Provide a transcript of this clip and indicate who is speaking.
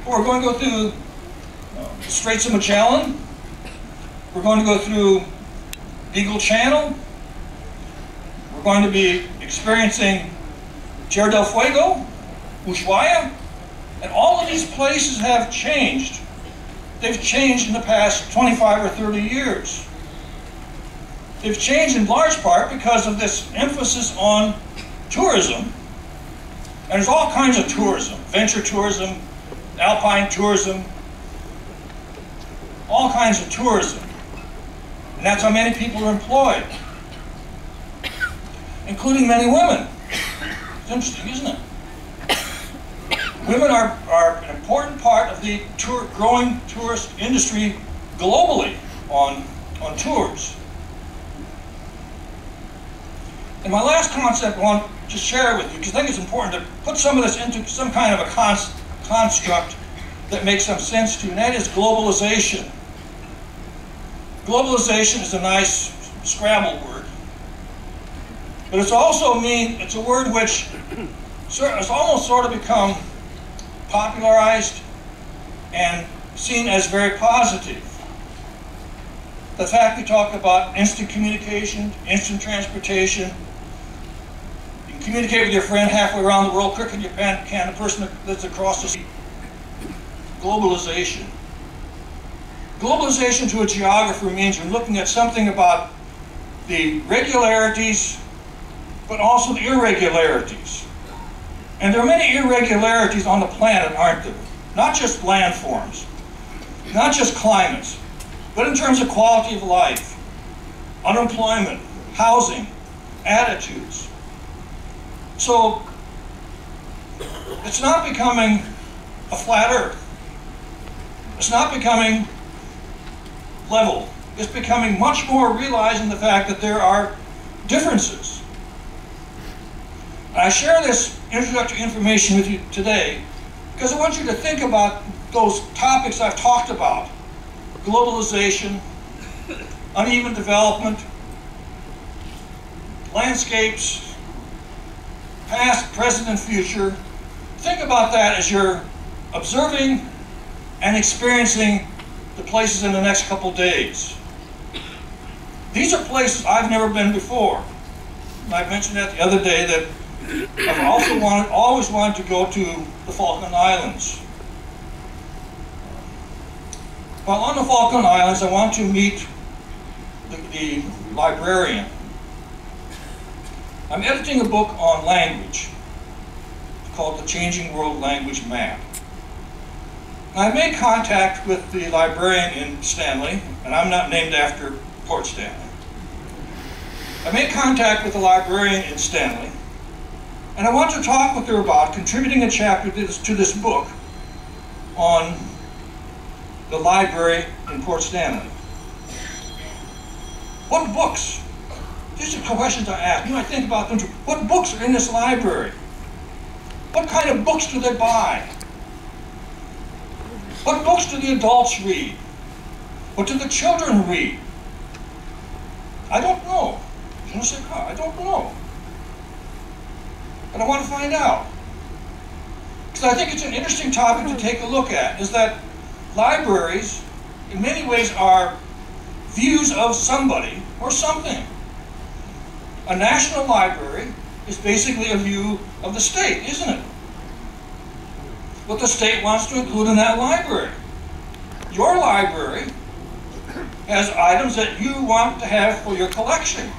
Speaker 1: We're going to go through the Straits of Magellan. We're going to go through Beagle Channel. We're going to be experiencing Tierra del Fuego, Ushuaia, and all of these places have changed. They've changed in the past 25 or 30 years. They've changed in large part because of this emphasis on tourism. And there's all kinds of tourism, venture tourism, alpine tourism, all kinds of tourism. And that's how many people are employed, including many women. It's interesting, isn't it? Women are an important part of the growing tourist industry globally on tours. And my last concept I want to share with you, because I think it's important to put some of this into some kind of a construct that makes some sense to you, and that is globalization. Globalization is a nice Scrabble word, but it's also it's a word which has almost sort of become popularized and seen as very positive. The fact we talk about instant communication, instant transportation, you can communicate with your friend halfway around the world quicker than you can the person that lives across the sea. Globalization. Globalization to a geographer means you're looking at something about the regularities, but also the irregularities. And there are many irregularities on the planet, aren't there? Not just landforms, not just climates, but in terms of quality of life, unemployment, housing, attitudes. So it's not becoming a flat earth. It's not becoming level. It's becoming much more realizing the fact that there are differences. And I share this introductory information with you today because I want you to think about those topics I've talked about: globalization, uneven development, landscapes, past, present, and future. Think about that as you're observing and experiencing the places in the next couple days. These are places I've never been before. And I mentioned that the other day that I've also always wanted to go to the Falkland Islands. While on the Falkland Islands, I want to meet the librarian. I'm editing a book on language called The Changing World Language Map. And I made contact with the librarian in Stanley, and I'm not named after Port Stanley. I made contact with the librarian in Stanley, and I want to talk with her about contributing a chapter to this book on the library in Port Stanley. What books? These are questions I ask. You might think about them too. What books are in this library? What kind of books do they buy? What books do the adults read? What do the children read? I don't know. I don't know. But I want to find out. Because I think it's an interesting topic to take a look at, is that libraries, in many ways, are views of somebody or something. A national library is basically a view of the state, isn't it? What the state wants to include in that library. Your library has items that you want to have for your collection.